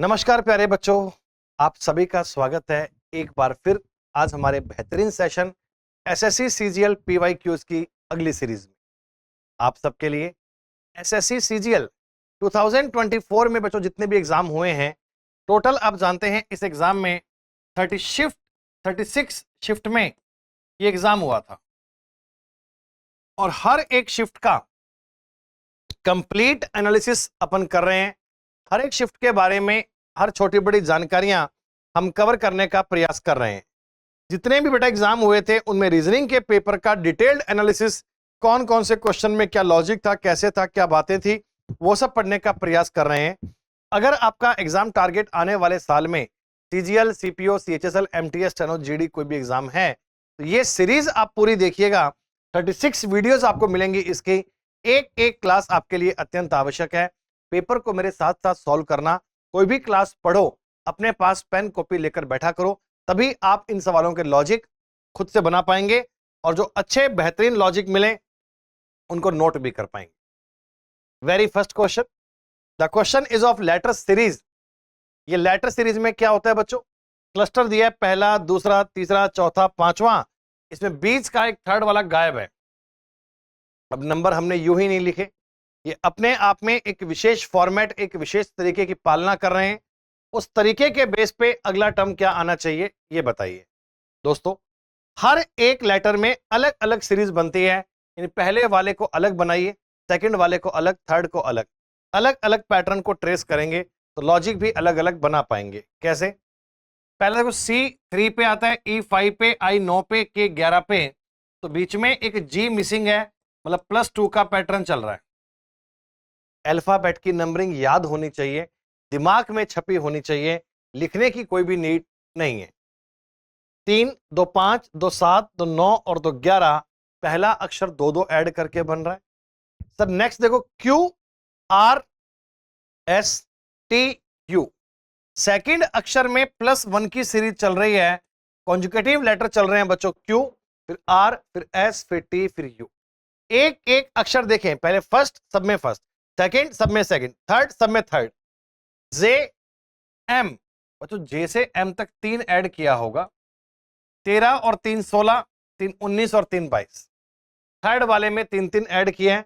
नमस्कार प्यारे बच्चों, आप सभी का स्वागत है एक बार फिर आज हमारे बेहतरीन सेशन एसएससी सीजीएल पीवाईक्यूज की अगली सीरीज में। आप सबके लिए एसएससी सीजीएल 2024 में बच्चों जितने भी एग्जाम हुए हैं, टोटल आप जानते हैं इस एग्जाम में 36 शिफ्ट में ये एग्जाम हुआ था और हर एक शिफ्ट का कंप्लीट एनालिसिस अपन कर रहे हैं। हर एक शिफ्ट के बारे में हर छोटी बड़ी जानकारियां हम कवर करने का प्रयास कर रहे हैं। जितने भी बेटा एग्जाम हुए थे उनमें रीजनिंग के पेपर का डिटेल्ड एनालिसिस, कौन कौन से क्वेश्चन में क्या लॉजिक था, कैसे था, क्या बातें थी, वो सब पढ़ने का प्रयास कर रहे हैं। अगर आपका एग्जाम टारगेट आने वाले साल में CGL, CPO, CHSL, MTS, steno, GD कोई भी एग्जाम है तो ये सीरीज आप पूरी देखिएगा। 36 वीडियोस आपको मिलेंगी। इसकी एक एक क्लास आपके लिए अत्यंत आवश्यक है। पेपर को मेरे साथ साथ सॉल्व करना, कोई भी क्लास पढ़ो, अपने पास पेन कॉपी लेकर बैठा करो, तभी आप इन सवालों के लॉजिक खुद से बना पाएंगे और जो अच्छे बेहतरीन लॉजिक मिले उनको नोट भी कर पाएंगे। Very first question, the question is of letter series. ये लेटर सीरीज में क्या होता है बच्चों? क्लस्टर दिया है, पहला, दूसरा, तीसरा, चौथा, पांचवा, इसमें बीच का एक थर्ड वाला गायब है। अब नंबर हमने यूं ही नहीं लिखे, ये अपने आप में एक विशेष फॉर्मेट, एक विशेष तरीके की पालना कर रहे हैं। उस तरीके के बेस पे अगला टर्म क्या आना चाहिए ये बताइए। दोस्तों, हर एक लेटर में अलग अलग सीरीज बनती है। इन पहले वाले को अलग बनाइए, सेकंड वाले को अलग, थर्ड को अलग, अलग अलग पैटर्न को ट्रेस करेंगे तो लॉजिक भी अलग अलग बना पाएंगे। कैसे? पहले देखो, C3 पे आता है, E5 पे, I9 पे, K11 पे, तो बीच में एक G मिसिंग है, मतलब +2 का पैटर्न चल रहा है। अल्फाबेट की नंबरिंग याद होनी चाहिए, दिमाग में छपी होनी चाहिए, लिखने की कोई भी नीड नहीं है। 3, 2, 5, 2, 7, 2, 9 और 2, 11, पहला अक्षर 2 ऐड करके बन रहा है। सर नेक्स्ट देखो, QRSTU, सेकंड अक्षर में +1 की सीरीज चल रही है, कॉन्जुगेटिव लेटर चल रहे हैं बच्चों, Q, फिर R, फिर S, फिर T, फिर U। एक एक अक्षर देखें, पहले फर्स्ट सब में फर्स्ट, सेकंड सब में सेकंड, थर्ड सब में थर्ड। जे एम, बच्चों जे से एम तक 3 ऐड किया होगा, 13 और 3 16, 3 19 और 3 22। थर्ड वाले में 3 3 ऐड किए हैं,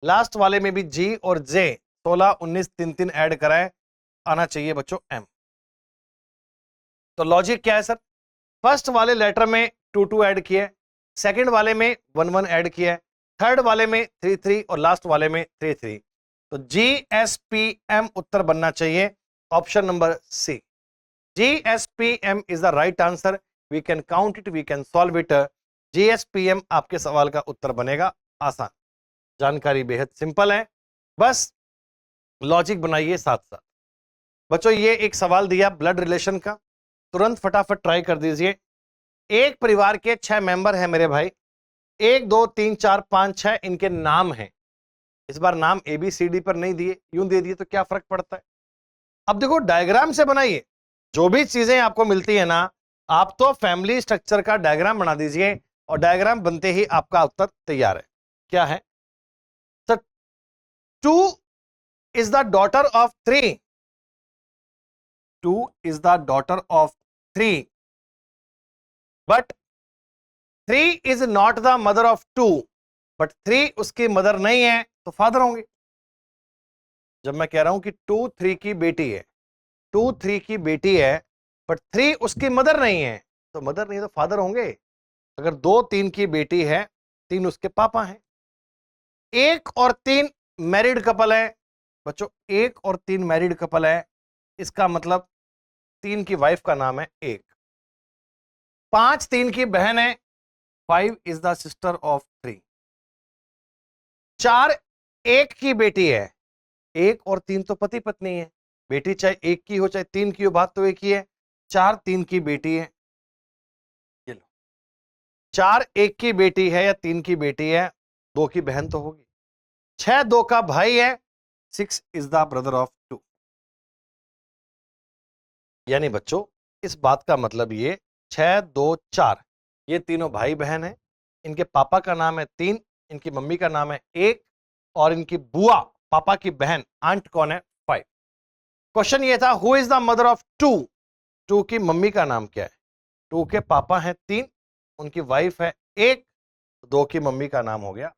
लास्ट वाले में भी जी और जे 16 19 3 3 ऐड कराए, आना चाहिए बच्चों एम। तो लॉजिक क्या है सर? फर्स्ट वाले लेटर में 2 2 ऐड किए, सेकंड वाले में 1 1 ऐड किया, थर्ड वाले में 3 3 और लास्ट वाले में 3 3। तो GSPM उत्तर बनना चाहिए, option number C. GSPM is the right answer. We can count it, we can solve it. GSPM आपके सवाल का उत्तर बनेगा। आसान, जानकारी बेहद सिंपल है, बस लॉजिक बनाइए साथ साथ। बच्चों, ये एक सवाल दिया ब्लड रिलेशन का, तुरंत फटाफट ट्राई कर दीजिए। एक परिवार के 6 मेंबर हैं मेरे भाई, 1 2 3 4 5 6 इनके नाम हैं। इस बार नाम ABCD पर नहीं दिए, यूं दे दिए तो क्या फर्क पड़ता है? अब देखो, डायग्राम से बनाइए। जो भी चीजें आपको मिलती है ना, आप तो फैमिली स्ट्रक्चर का डायग्राम बना दीजिए और डायग्राम बनते ही आपका उत्तर तैयार है। क्या है sir? 2 is the daughter of 3। 2 is the daughter of 3, but 3 is not the mother of 2। But 3 उसकी मदर नहीं है तो फादर होंगे। जब मैं कह रहा हूं कि 2 3 की बेटी है, 2 3 की बेटी है, बट 3 उसकी मदर नहीं है, तो मदर नहीं तो फादर होंगे। अगर 2 3 की बेटी है, 3 उसके पापा हैं। 1 और 3 मैरिड कपल है बच्चों, 1 और 3 मैरिड कपल है, इसका मतलब 3 की वाइफ का नाम है 1। 5 3 की बहन है, 5 इज द सिस्टर ऑफ 3। 4 1 की बेटी है, 1 और 3 तो पति पत्नी है, बेटी चाहे 1 की हो चाहे 3 की हो, बात तो एक ही है। 4 3 की बेटी है, ये लो, 4 1 की बेटी है या 3 की बेटी है, 2 की बहन तो होगी। 6 2 का भाई है, 6 इज द ब्रदर ऑफ 2। यानी बच्चों, इस बात का मतलब ये 6 2 4, ये तीनों भाई बहन हैं। इनके पापा का नाम है 3, इनकी मम्मी का नाम है 1 और इनकी बुआ, पापा की बहन, आंट कौन है? 5। क्वेश्चन ये था, who is the mother of 2? 2 की मम्मी का नाम क्या है? 2 के पापा हैं 3, उनकी वाइफ है 1, 2 की मम्मी का नाम हो गया।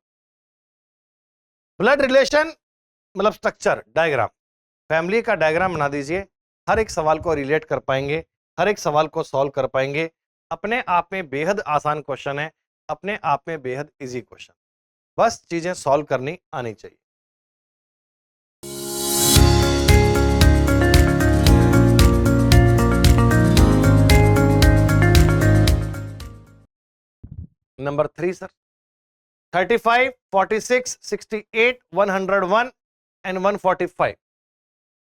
ब्लड रिलेशन मतलब स्ट्रक्चर डायग्राम, फैमिली का डायग्राम बना दीजिए। हर एक सवाल को रिलेट कर पाएंगे, हर एक सवाल को सॉल्व कर पाएंगे। अपने आप में बेहद आसान क्वेश्चन है, अपने आप में बेहद इजी क्वेश्चन, बस चीजें सॉल्व करनी आनी चाहिए। Number 3 sir, 35, 46, 68, 101 and 145।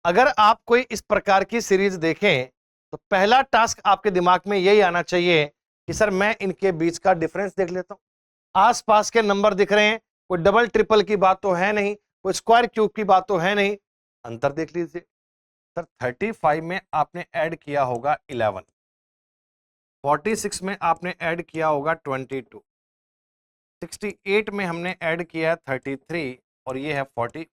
अगर आप कोई इस प्रकार की सीरीज देखें तो पहला टास्क आपके दिमाग में यही आना चाहिए कि सर मैं इनके बीच का डिफरेंस देख लेता हूं। आसपास के नंबर दिख रहे हैं, कोई डबल ट्रिपल की बात तो है नहीं, कोई स्क्वायर क्यूब की बात तो है नहीं, अंतर देख लीजिए। सर 35 में आपने ऐड किया होगा 11, 46 में आपने ऐड किया होगा 22, 68 में हमने ऐड किया 33 और ये है 40।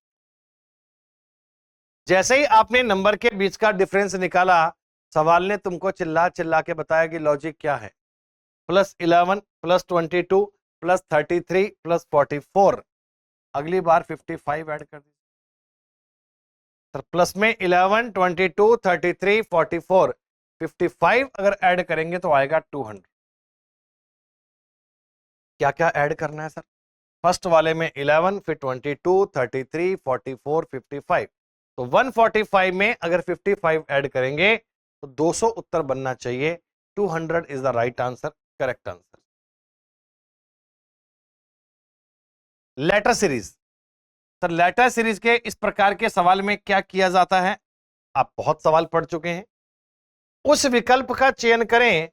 जैसे ही आपने नंबर के बीच का डिफरेंस निकाला, सवाल ने तुमको चिल्ला चिल्ला के बताया कि लॉजिक क्या है। +11 +22 +33 +44, अगली बार 55 ऐड कर दीजिए। सर प्लस में 11, 22, 33, 44, 55 अगर ऐड करेंगे तो आएगा 200। क्या क्या ऐड करना है सर? फर्स्ट वाले में 11, फिर 22, 33, 44, 55, तो 145 में अगर 55 ऐड करेंगे तो 200 उत्तर बनना चाहिए। 200 is the right answer, correct answer. Letter series, sir letter series के इस प्रकार के सवाल में क्या किया जाता है? आप बहुत सवाल पढ़ चुके हैं। उस विकल्प का चयन करें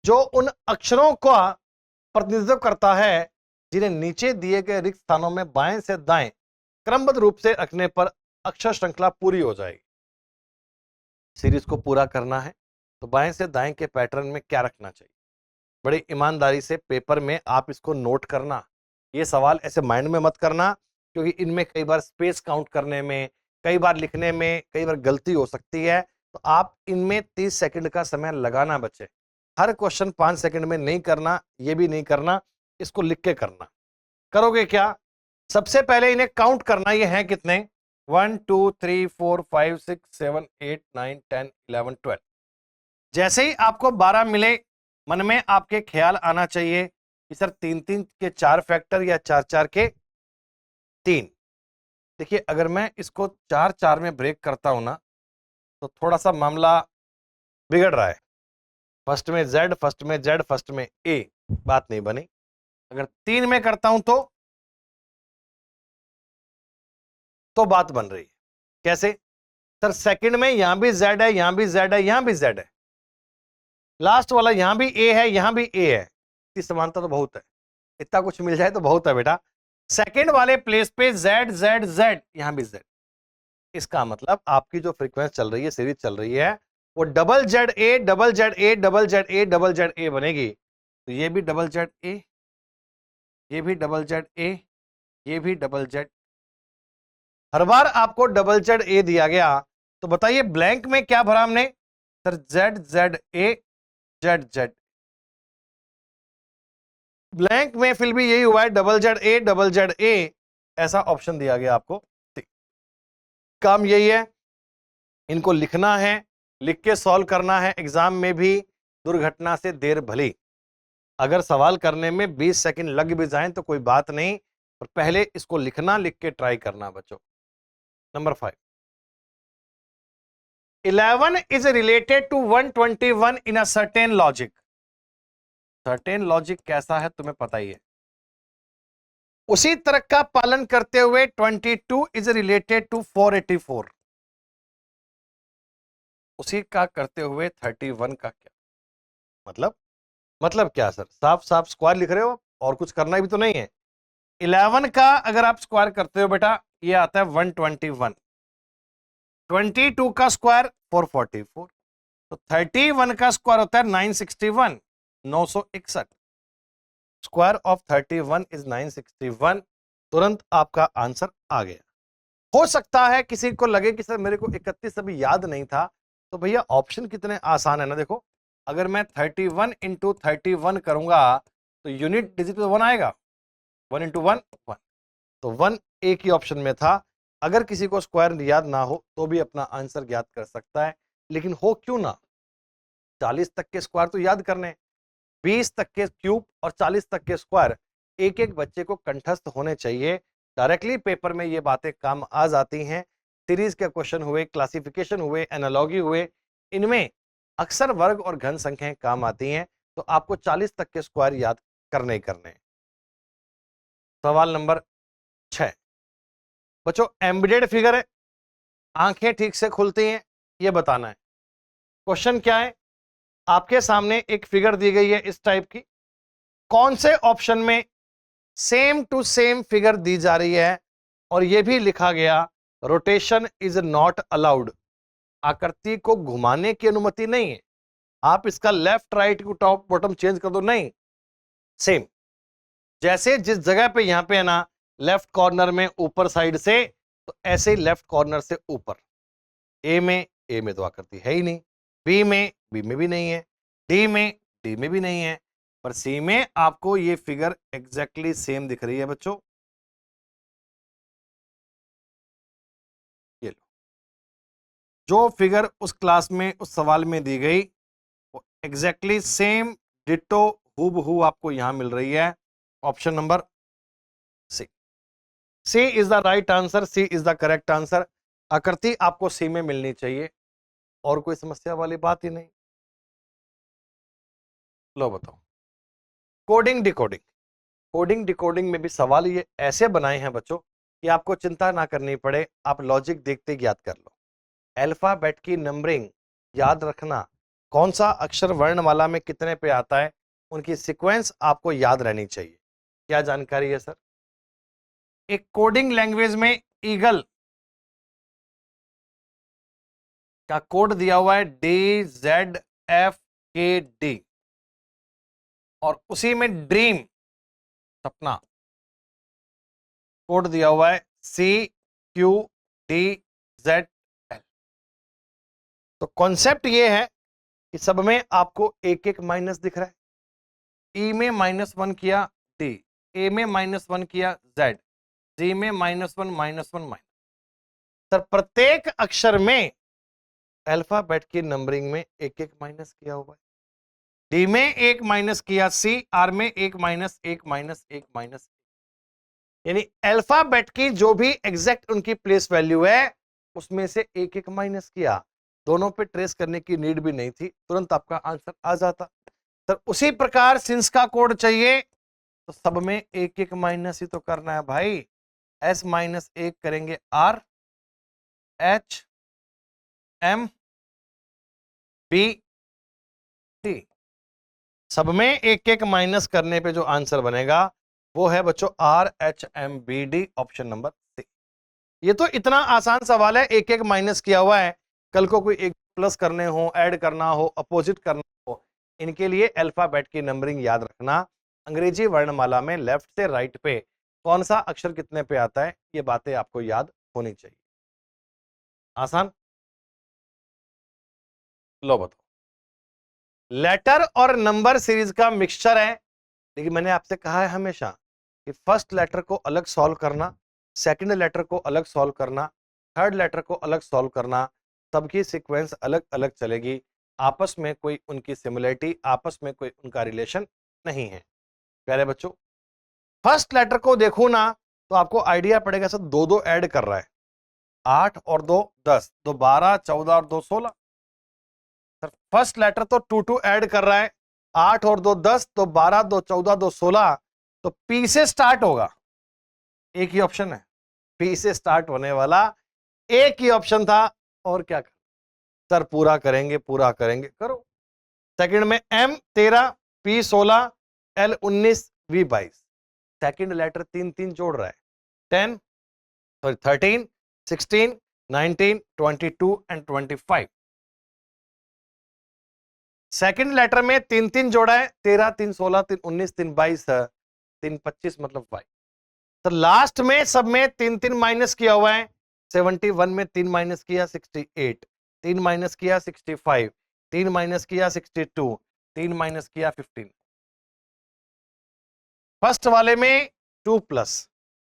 जो उन अक्षरों का प्रतिनिधित्व करता है जिन्हें नीचे दिए गए रिक्त स्थानों में बाएं से दाएं क्रमबद्ध रूप से रखने पर अक्षर श्रृंखला पूरी हो जाएगी। सीरीज को पूरा करना है तो बाएं से दाएं के पैटर्न में क्या रखना चाहिए? बड़ी ईमानदारी से पेपर में आप इसको नोट करना। ये सवाल ऐसे माइंड में मत करना, क्योंकि इनमें कई बार स्पेस काउंट करने में, कई बार लिखने में कई बार गलती हो सकती है। तो आप इनमें 30 सेकंड का समय लगाना बच्चे। हर क्वेश्चन 5 सेकंड में नहीं करना, ये भी नहीं करना, इसको लिख के करना। करोगे क्या? सबसे पहले इन्हें काउंट करना, ये हैं कितने? 1 2 3 4 5 6 7 8 9 10 11 12। जैसे ही आपको 12 मिले, मन में आपके ख्याल आना चाहिए कि सर 3-3 के 4 फैक्टर या 4-4 के 3। देखिए अगर मैं इसको 4-4 में ब्रेक करता हूं ना तो थोड़ा सा मामला बिगड़ रहा है। फर्स्ट में Z, फर्स्ट में Z, फर्स्ट में A, बात नहीं बनी। अगर 3 में करता हूं तो बात बन रही है। कैसे? सर सेकंड में यहां भी Z है, यहां भी Z है, यहां भी Z है, लास्ट वाला यहां भी A है, यहां भी A है। इसकी समानता तो बहुत है, इतना कुछ मिल जाए तो बहुत है बेटा। सेकंड वाले प्लेस पे Z Z Z, यहां भी Z। इसका मतलब आपकी जो फ्रीक्वेंसी चल रही है, सीरीज चल रही है, वो double Z A double Z A double Z A double Z A बनेगी। तो ये भी डबल जेड ए, ये भी डबल जेड ए, ये भी डबल जेड। हर बार आपको डबल जेड ए दिया गया तो बताइए ब्लैंक में क्या भरा हमने? Sir Z Z A Z Z. Blank में फिर भी यही हुआ है, double Z A double Z A, ऐसा ऑप्शन दिया गया आपको। काम यही है, इनको लिखना है, लिख के सॉल्व करना है। एग्जाम में भी दुर्घटना से देर भली। अगर सवाल करने में 20 सेकंड लग भी जाएं तो कोई बात नहीं, पर पहले इसको लिखना, लिख के ट्राई करना बच्चों। Number 5, 11 is related to 121 in a certain logic। Certain logic कैसा है तुम्हें पता ही है। उसी तर्क का पालन करते हुए 22 is related to 484। उसी का करते हुए 31 का क्या मतलब क्या सर? साफ साफ स्क्वायर लिख रहे हो और कुछ करना भी तो नहीं है। 11 का अगर आप स्क्वायर करते हो बेटा, ये आता है 121। 22 का स्क्वायर 444, तो 31 का स्क्वायर होता है 961, 961। Square of 31 is 961। तुरंत आपका आंसर आ गया। हो सकता है किसी को लगे कि सर मेरे को 31 अभी याद नहीं था, तो भैया ऑप्शन कितने आसान है ना। देखो, अगर मैं 31 इंटू 31 करूंगा तो यूनिट डिजिट तो 1 आएगा, 1 इंटू 1 1, तो 1 एक ही ऑप्शन में था। अगर किसी को स्क्वायर याद ना हो तो भी अपना आंसर ज्ञात कर सकता है, लेकिन हो क्यों ना, 40 तक के स्क्वायर तो याद करने, 20 तक के क्यूब और 40 तक के स्क्वायर एक एक बच्चे को कंठस्थ होने चाहिए। डायरेक्टली पेपर में ये बातें काम आ जाती हैं। सीरीज के क्वेश्चन हुए, क्लासिफिकेशन हुए, एनालॉजी हुए, इनमें अक्सर वर्ग और घन संख्याएं काम आती हैं। तो आपको 40 तक के स्क्वायर याद करने ही करने। सवाल नंबर 6 बच्चों, एम्बेडेड फिगर है, आंखें ठीक से खुलती हैं, ये बताना है। क्वेश्चन क्या है, आपके सामने एक फिगर दी गई है इस टाइप की, कौन से ऑप्शन में सेम टू सेम फिगर दी जा रही है और यह भी लिखा गया रोटेशन इज नॉट अलाउड, आकृति को घुमाने की अनुमति नहीं है। आप इसका लेफ्ट राइट को टॉप बॉटम चेंज कर दो, नहीं, सेम जैसे जिस जगह पे यहां पे है ना लेफ्ट कॉर्नर में ऊपर साइड से, तो ऐसे ही लेफ्ट कॉर्नर से ऊपर। ए में तो आकृति है ही नहीं, बी में भी नहीं है, डी में भी नहीं है, पर सी में आपको ये फिगर एग्जैक्टली सेम दिख रही है बच्चों। ये लो, जो फिगर उस क्लास में उस सवाल में दी गई वो एग्जैक्टली सेम डिटो हूबहू आपको यहां मिल रही है। Option number C, C is the right answer, C is the correct answer. आकृति आपको सी में मिलनी चाहिए, और कोई समस्या वाली बात ही नहीं। लो बताओ, कोडिंग डिकोडिंग, कोडिंग डिकोडिंग में भी सवाल ये ऐसे बनाए हैं बच्चों कि आपको चिंता ना करनी पड़े, आप लॉजिक देखते ही याद कर लो। अल्फाबेट की नंबरिंग याद रखना, कौन सा अक्षर वर्णमाला में कितने पे आता है, उनकी सीक्वेंस आपको याद रहनी चाहिए। क्या जानकारी है सर? एक कोडिंग लैंग्वेज में ईगल का कोड दिया हुआ है DZFKD, और उसी में ड्रीम सपना कोड दिया हुआ है CQDZL। तो कॉन्सेप्ट ये है कि सब में आपको एक एक माइनस दिख रहा है। ई में -1 किया डी, ए में -1 किया जेड, जी में -1 -1 माइनस। सर प्रत्येक अक्षर में अल्फाबेट की नंबरिंग में एक एक माइनस किया हुआ है। डी में एक माइनस किया, सी आर में एक माइनस एक माइनस एक माइनस, यानी अल्फाबेट की जो भी एग्जैक्ट उनकी प्लेस वैल्यू है उसमें से एक एक माइनस किया। दोनों पे ट्रेस करने की नीड भी नहीं थी, तुरंत आपका आंसर आ जाता। सर उसी प्रकार सिंस का कोड चाहिए तो सब में एक एक माइनस ही तो करना है भाई। S -1 करेंगे R H M B T, सब में एक एक माइनस करने पे जो आंसर बनेगा वो है बच्चों RHMBD, ऑप्शन नंबर सी। ये तो इतना आसान सवाल है, एक एक माइनस किया हुआ है। कल को कोई एक प्लस करने हो, ऐड करना हो, अपोजिट करना हो, इनके लिए अल्फाबेट की नंबरिंग याद रखना। अंग्रेजी वर्णमाला में लेफ्ट से राइट पे कौन सा अक्षर कितने पे आता है, ये बातें आपको याद होनी चाहिए। आसान। लो बताओ, लेटर और नंबर सीरीज का मिक्सचर है, लेकिन मैंने आपसे कहा है हमेशा कि फर्स्ट लेटर को अलग सॉल्व करना, सेकंड लेटर को अलग सॉल्व करना, थर्ड लेटर को अलग सॉल्व करना, सबकी सीक्वेंस अलग अलग चलेगी, आपस में कोई उनकी सिमिलरिटी, आपस में कोई उनका रिलेशन नहीं है। प्यारे बच्चों, फर्स्ट लेटर को देखो ना तो आपको आइडिया पड़ेगा सर दो दो ऐड कर रहा है, 8 और 2 10, 2 12, 14 और 2 16। सर फर्स्ट लेटर तो 2 ऐड कर रहा है, 8 और 2 10, 2 12, 2 14, 2 16, तो पी से स्टार्ट होगा। एक ही ऑप्शन है, पी से स्टार्ट होने वाला एक ही ऑप्शन था, और क्या कर सर पूरा करेंगे करो। सेकंड में M 13, P 16, L 19, V 22, second letter 3 जोड़ रहा है, 10 सॉरी 13, 16, 19, 22 एंड 25। सेकंड लेटर में 3 जोड़ा है, 13 3 16 3 19 3 22 3 25 मतलब 22। तो लास्ट में सब में 3 माइनस किया हुआ है, 71 में 3 माइनस किया 68, 3 माइनस किया 65, 3 माइनस किया 62, 3 माइनस किया 15। फर्स्ट वाले में 2 प्लस,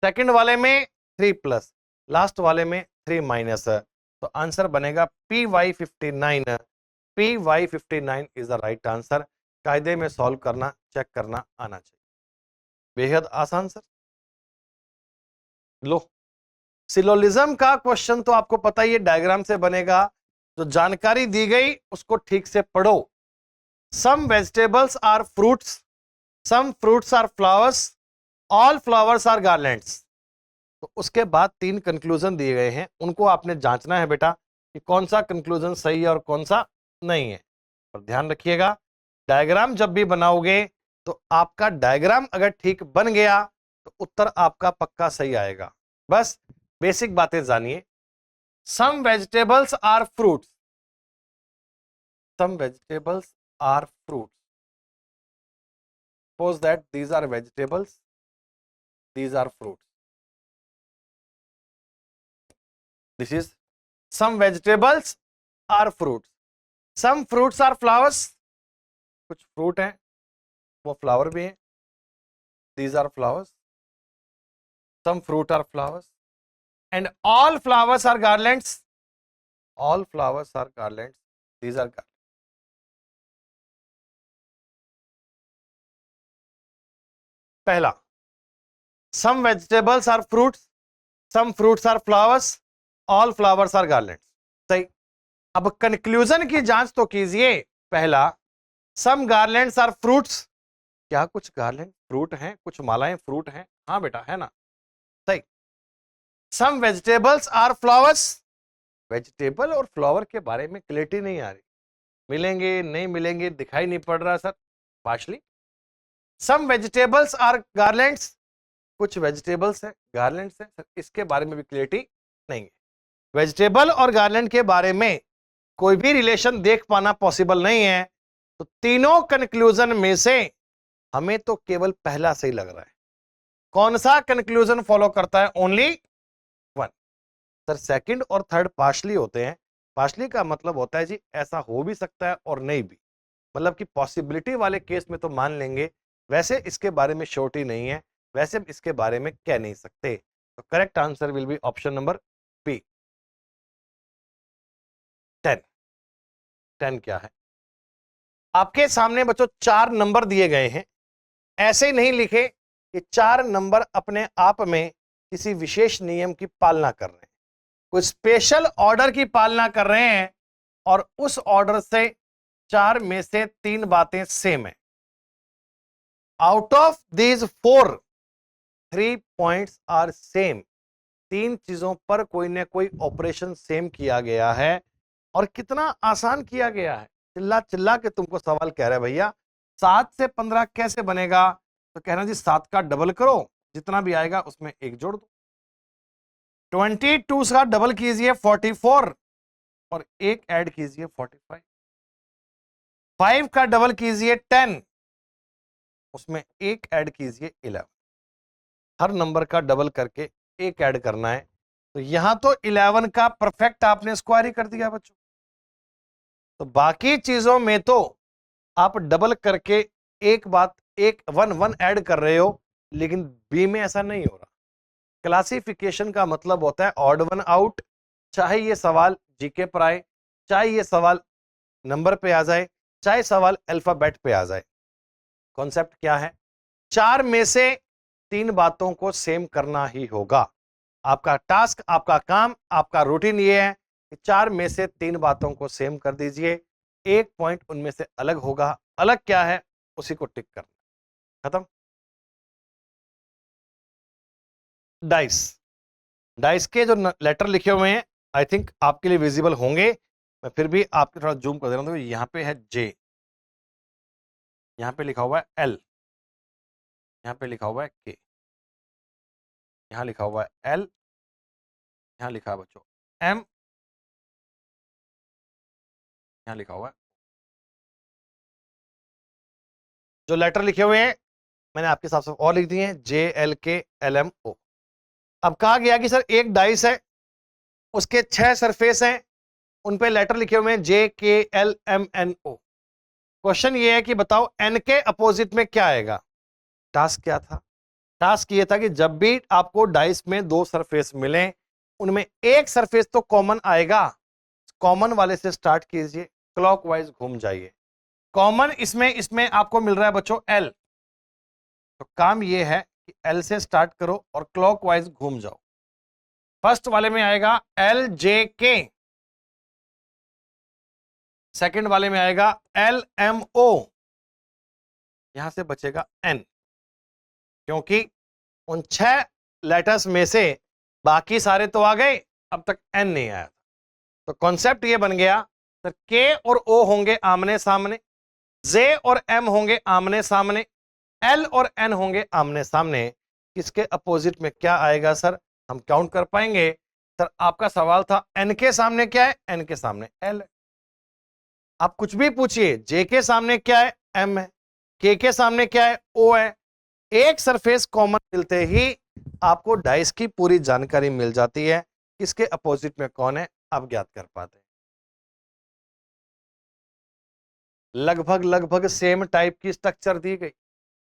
सेकंड वाले में 3 प्लस, लास्ट वाले में 3 माइनस। तो आंसर बनेगा PY59। PY59 is the right answer. कायदे में सॉल्व करना, चेक करना आना चाहिए। बेहद आसान सर। लो, सिलोलिज्म का क्वेश्चन तो आपको पता ही है, डायग्राम से बनेगा। जो जानकारी दी गई उसको ठीक से पढ़ो। Some vegetables are fruits, some fruits are flowers, all flowers are garlands. तो उसके बाद 3 कंक्लूजन दिए गए हैं, उनको आपने जांचना है बेटा कि कौन सा कंक्लूजन सही है और कौन सा नहीं है। और ध्यान रखिएगा, डायग्राम जब भी बनाओगे तो आपका डायग्राम अगर ठीक बन गया तो उत्तर आपका पक्का सही आएगा। बस बेसिक बातें जानिए। Some vegetables are fruits, some vegetables are fruits, suppose that these are vegetables, these are fruits. This is some vegetables are fruits, some fruits are flowers, कुछ फ्रूट हैं वो फ्लावर भी हैं, these are flowers, some fruit are flowers, and all flowers are garlands, all flowers are garlands, these are garlands. पहला, some vegetables are fruits, some fruits are flowers, all flowers are garlands। सही। अब conclusion की जांच तो कीजिए। पहला, सम garlands are fruits, क्या कुछ गार्लैंड फ्रूट हैं, कुछ मालाएं फ्रूट हैं? हाँ बेटा, है ना, सही। Some vegetables are flowers, vegetable और फ्लावर के बारे में क्लैरिटी नहीं आ रही, मिलेंगे नहीं मिलेंगे दिखाई नहीं पड़ रहा sir, partially. Some vegetables are garlands, कुछ वेजिटेबल्स हैं गार्लैंड्स हैं सर, इसके बारे में भी क्लैरिटी नहीं है। वेजिटेबल और गार्लैंड के बारे में कोई भी रिलेशन देख पाना पॉसिबल नहीं है। तो तीनों कंक्लूजन में से हमें तो केवल पहला सही लग रहा है। कौन सा कंक्लूजन फॉलो करता है? Only one. सर सेकंड और थर्ड पार्शली होते हैं। पार्शली का मतलब होता है जी ऐसा हो भी सकता है और नहीं भी, मतलब कि पॉसिबिलिटी वाले केस में तो मान लेंगे, वैसे इसके बारे में श्योरिटी नहीं है, वैसे इसके बारे में कह नहीं सकते। तो correct answer will be option number B, 10। 10 क्या है? आपके सामने बच्चों 4 नंबर दिए गए हैं। ऐसे नहीं लिखे कि 4 नंबर अपने आप में किसी विशेष नियम की पालना कर रहे हैं, कोई स्पेशल ऑर्डर की पालना कर रहे हैं, और उस ऑर्डर से 4 में से 3 बातें सेम है। Out of these 4, 3 points are same. 3 चीजों पर कोई ना कोई ऑपरेशन सेम किया गया है, और कितना आसान किया गया है। चिल्ला चिल्ला के तुमको सवाल कह रहे हैं भैया 7 से 15 कैसे बनेगा, तो कहना जी 7 का डबल करो, जितना भी आएगा उसमें 1 जोड़ दो। 22 का डबल कीजिए 44, और 1 ऐड कीजिए 45। 5 का डबल कीजिए 10, उसमें 1 ऐड कीजिए 11। हर नंबर का डबल करके 1 ऐड करना है। तो यहां तो 11 का परफेक्ट आपने स्क्वायर ही कर दिया बच्चों। तो बाकी चीजों में तो आप डबल करके एक बात, एक 1 ऐड कर रहे हो, लेकिन बी में ऐसा नहीं हो रहा। क्लासिफिकेशन का मतलब होता है ऑड वन आउट, चाहे ये सवाल जीके पर आए, चाहे ये सवाल नंबर पे आ जाए, चाहे सवाल अल्फाबेट पे आ जाए। कॉन्सेप्ट क्या है? 4 में से 3 बातों को सेम करना ही होगा। आपका टास्क, आपका काम, आपका रूटीन ये है कि 4 में से 3 बातों को सेम कर दीजिए। 1 पॉइंट उनमें से अलग होगा, अलग क्या है उसी को टिक करना। खत्म। डाइस, डाइस के जो लेटर लिखे हुए हैं आई थिंक आपके लिए विजिबल होंगे, मैं फिर भी आपके थोड़ा जूम कर दे रहा हूं। यहां पे है जे, यहां पे लिखा हुआ है एल, यहां पे लिखा हुआ है के, यहां लिखा हुआ है एल, यहां लिखा है बच्चों एम, यहां लिखा हुआ है। जो लेटर लिखे हुए हैं मैंने आपके हिसाब से और लिख दिए हैं, जे एल के एल एम ओ। अब कहा गया कि सर एक डाइस है, उसके 6 सरफेस हैं, उन पे लेटर लिखे हुए हैं JKLMNO। क्वेश्चन ये है कि बताओ n के अपोजिट में क्या आएगा। टास्क क्या था? टास्क ये था कि जब भी आपको डाइस में 2 सरफेस मिले, उनमें एक सरफेस तो कॉमन आएगा, कॉमन वाले से स्टार्ट कीजिए, क्लॉकवाइज घूम जाइए। कॉमन इसमें इसमें आपको मिल रहा है बच्चों L, तो काम ये है कि L से स्टार्ट करो और क्लॉकवाइज घूम जाओ। फर्स्ट वाले में आएगा LJK, सेकंड वाले में आएगा LMO, यहां से बचेगा N, क्योंकि उन 6 लेटर्स में से बाकी सारे तो आ गए, अब तक N नहीं आया। तो कॉन्सेप्ट ये बन गया सर, K और O होंगे आमने सामने, J और M होंगे आमने सामने, L और N होंगे आमने सामने। इसके अपोजिट में क्या आएगा सर? हम काउंट कर पाएंगे सर? आपका सवाल था N के सामने क्या है? N के सामने L है। आप कुछ भी पूछिए, J के सामने क्या है? M है। K के सामने क्या है? O है। एक सरफेस कॉमन मिलते ही आपको डाइस की पूरी जानकारी मिल जाती है, किसके अपोजिट में कौन है आप ज्ञात कर पाते हैं। लगभग लगभग सेम टाइप की स्ट्रक्चर दी गई।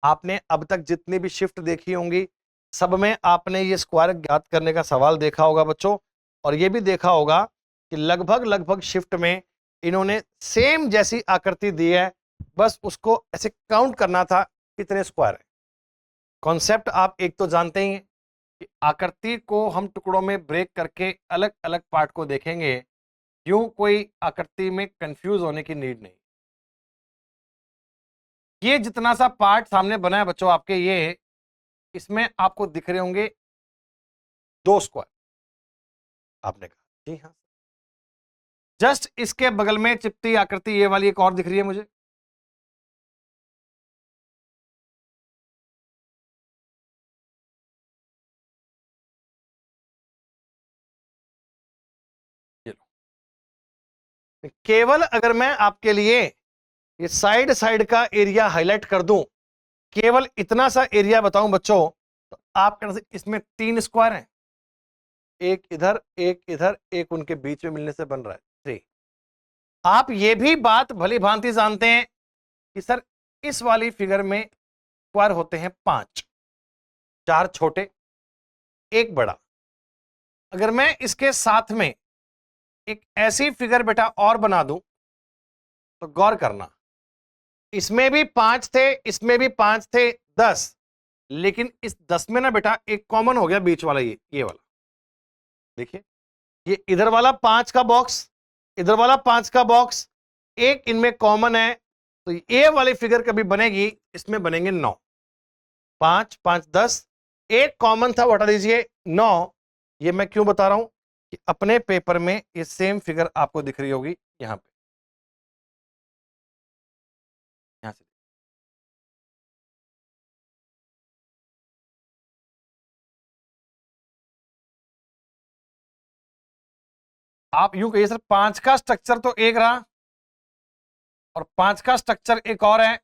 आपने अब तक जितनी भी शिफ्ट देखी होंगी, सब में आपने ये स्क्वायर ज्ञात करने का सवाल देखा होगा बच्चों, और ये भी देखा होगा कि लगभग लगभग शिफ्ट में इन्होंने सेम जैसी आकृति दी है, बस उसको ऐसे काउंट करना था कितने स्क्वायर है। कॉन्सेप्ट आप एक तो जानते ही हैं कि आकृति को हम टुकड़ों में ब्रेक करके अलग अलग पार्ट को देखेंगे, यूं कोई आकृति में कंफ्यूज होने की नीड नहीं। ये जितना सा पार्ट सामने बना है बच्चों आपके, ये इसमें आपको दिख रहे होंगे 2 स्क्वायर। आपने कहा जी हाँ। जस्ट इसके बगल में चिपटी आकृति ये वाली एक और दिख रही है मुझे, ये लो। केवल अगर मैं आपके लिए ये साइड साइड का एरिया हाईलाइट कर दूं, केवल इतना सा एरिया बताऊं बच्चों, तो आप कहना इसमें 3 स्क्वायर हैं, एक इधर एक इधर, एक उनके बीच में मिलने से बन रहा है 3। आप ये भी बात भली भांति जानते हैं कि सर इस वाली फिगर में स्क्वायर होते हैं 5, 4 छोटे एक बड़ा। अगर मैं इसके साथ में एक ऐसी फिगर बेटा और बना दूं, तो गौर करना, इसमें भी 5 थे, इसमें भी 5 थे, 10, लेकिन इस 10 में ना बेटा एक कॉमन हो गया बीच वाला, ये वाला देखिए, ये इधर वाला 5 का बॉक्स, इधर वाला 5 का बॉक्स, एक इनमें कॉमन है, तो ये वाली फिगर कभी बनेगी, इसमें बनेंगे 9। 5 5 10, एक कॉमन था, हटा दीजिए 9। ये मैं क्यों बता रहा हूं कि अपने पेपर में ये सेम फिगर आपको दिख रही होगी यहां पे, यहां से आप यूं कहिए सर 5 का स्ट्रक्चर तो एक रहा और 5 का स्ट्रक्चर एक और है,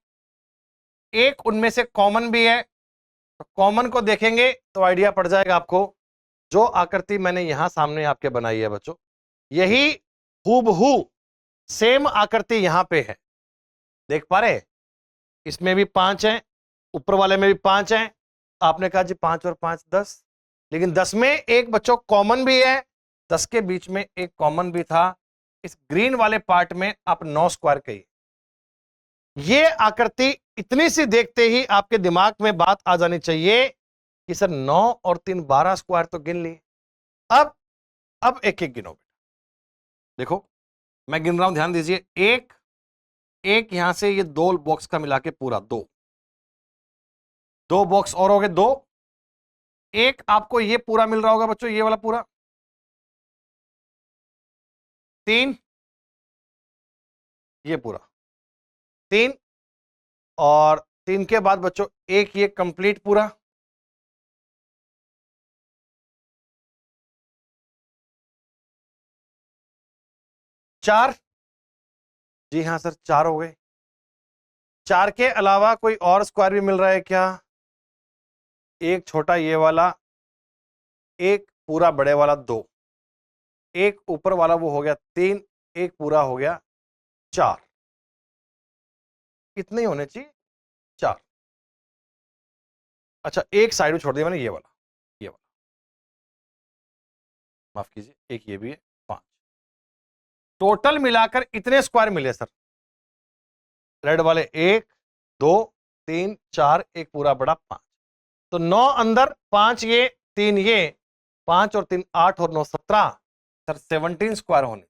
एक उनमें से कॉमन भी है, तो कॉमन को देखेंगे तो आइडिया पड़ जाएगा आपको। जो आकृति मैंने यहां सामने आपके बनाई है बच्चों, यही हूबहू सेम आकृति यहां पे है, देख पा रहे? इसमें भी 5 हैं, ऊपर वाले में भी 5 हैं। आपने कहा जी 5 और 5 10, लेकिन 10 में एक बच्चों कॉमन भी है, 10 के बीच में एक कॉमन भी था। इस ग्रीन वाले पार्ट में आप 9 स्क्वायर कहिए। ये आकृति इतनी सी देखते ही आपके दिमाग में बात आ जानी चाहिए कि सर 9 और 3 12 स्क्वायर तो गिन लिए। अब एक एक गिनो बेटा, देखो मैं गिन रहा हूं, ध्यान दीजिए। एक एक यहां से ये 2 बॉक्स का मिला के पूरा 2 बॉक्स और हो गए 2। एक आपको ये पूरा मिल रहा होगा बच्चों, ये वाला पूरा 3, ये पूरा 3, और 3 के बाद बच्चों एक ये कंप्लीट पूरा, चार, जी हाँ सर 4 हो गए। 4 के अलावा कोई और स्क्वायर भी मिल रहा है क्या? एक छोटा ये वाला, एक पूरा बड़े वाला 2, एक ऊपर वाला वो हो गया 3, एक पूरा हो गया 4, इतने ही होने चाहिए 4। अच्छा एक साइड में छोड़ दिया मैंने, ये वाला माफ कीजिए, एक ये भी है 5। टोटल मिलाकर इतने स्क्वायर मिले सर, रेड वाले 1 2 3 4, एक पूरा बड़ा 5, तो 9 अंदर, 5 ये 3 ये, 5 और 3 8 और 9 17, सर 17 स्क्वायर होने।